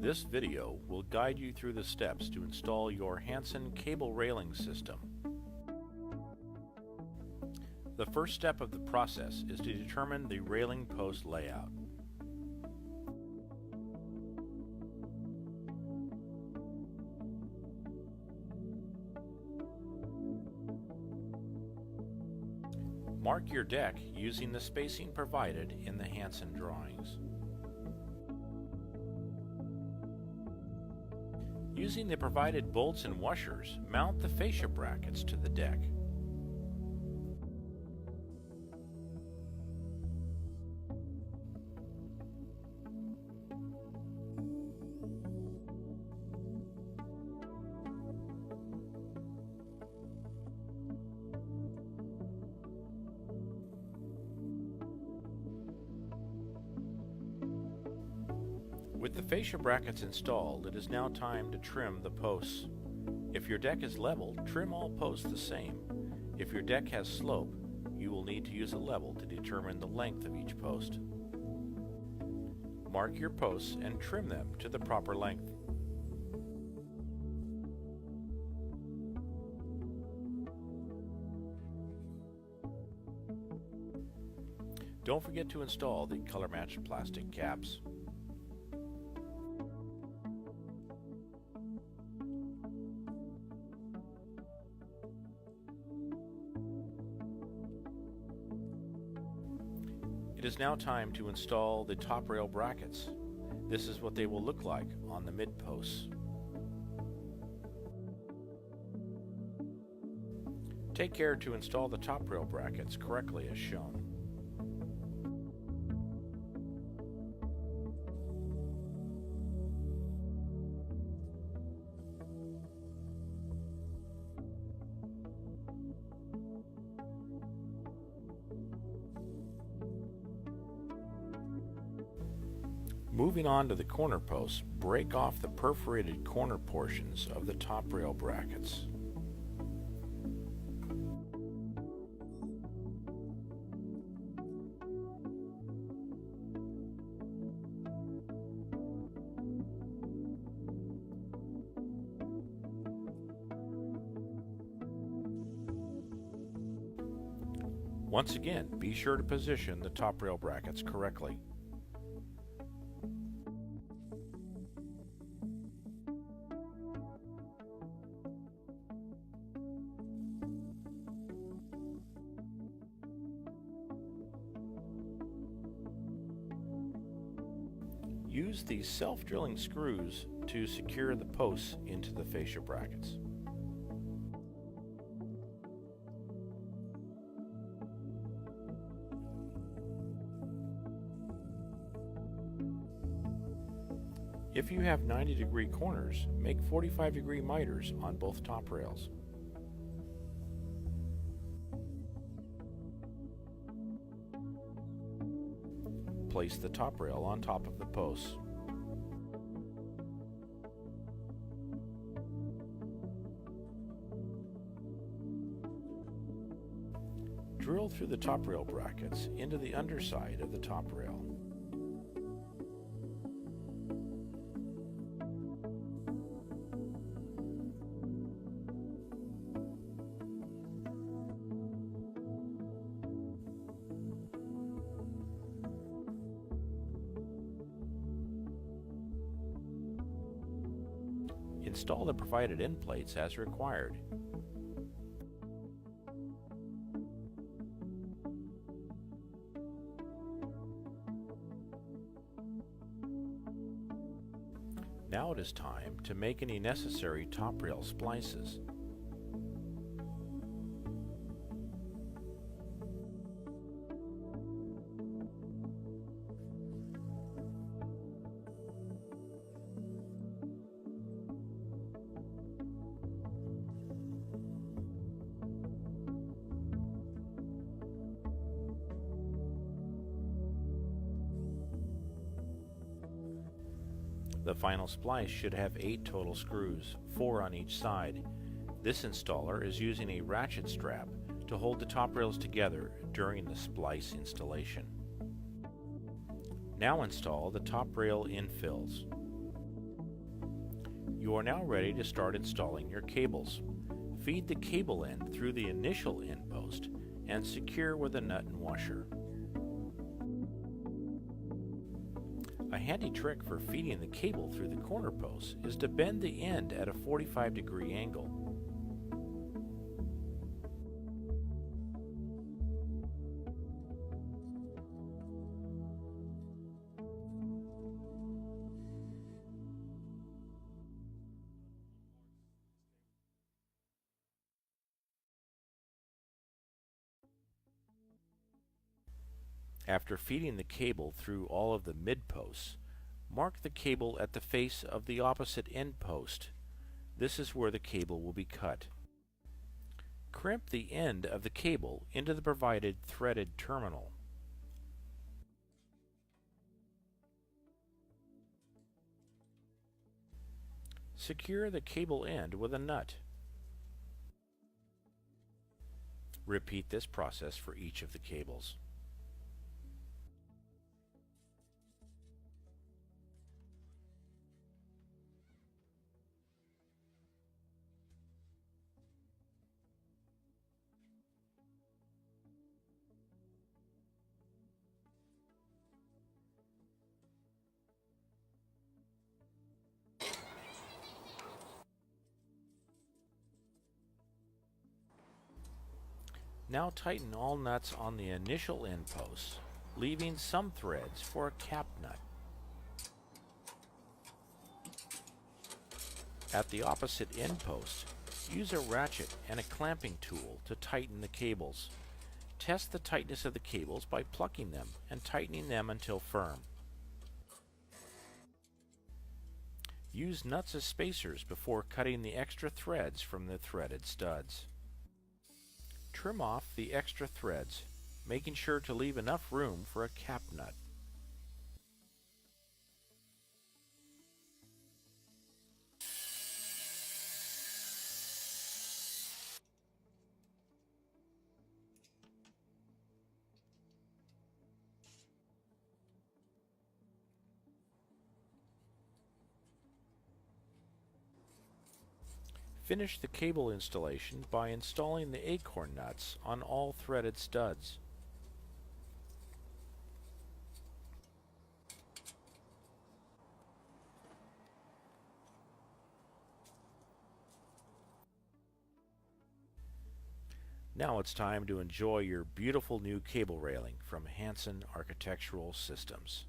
This video will guide you through the steps to install your Hansen cable railing system. The first step of the process is to determine the railing post layout. Mark your deck using the spacing provided in the Hansen drawings. Using the provided bolts and washers, mount the fascia brackets to the deck. With the fascia brackets installed, it is now time to trim the posts. If your deck is level, trim all posts the same. If your deck has slope, you will need to use a level to determine the length of each post. Mark your posts and trim them to the proper length. Don't forget to install the color-matched plastic caps. It is now time to install the top rail brackets. This is what they will look like on the mid posts. Take care to install the top rail brackets correctly as shown. Moving on to the corner posts, break off the perforated corner portions of the top rail brackets. Once again, be sure to position the top rail brackets correctly. Use these self-drilling screws to secure the posts into the fascia brackets. If you have 90-degree corners, make 45-degree miters on both top rails. Place the top rail on top of the posts. Drill through the top rail brackets into the underside of the top rail. Install the provided end plates as required. Now it is time to make any necessary top rail splices. The final splice should have 8 total screws, 4 on each side. This installer is using a ratchet strap to hold the top rails together during the splice installation. Now install the top rail infills. You are now ready to start installing your cables. Feed the cable end through the initial end post and secure with a nut and washer. A handy trick for feeding the cable through the corner posts is to bend the end at a 45-degree angle. After feeding the cable through all of the mid-posts, mark the cable at the face of the opposite end post. This is where the cable will be cut. Crimp the end of the cable into the provided threaded terminal. Secure the cable end with a nut. Repeat this process for each of the cables. Now tighten all nuts on the initial end posts, leaving some threads for a cap nut. At the opposite end post, use a ratchet and a clamping tool to tighten the cables. Test the tightness of the cables by plucking them and tightening them until firm. Use nuts as spacers before cutting the extra threads from the threaded studs. Trim off the extra threads, making sure to leave enough room for a cap nut. Finish the cable installation by installing the acorn nuts on all threaded studs. Now it's time to enjoy your beautiful new cable railing from Hanson Architectural Systems.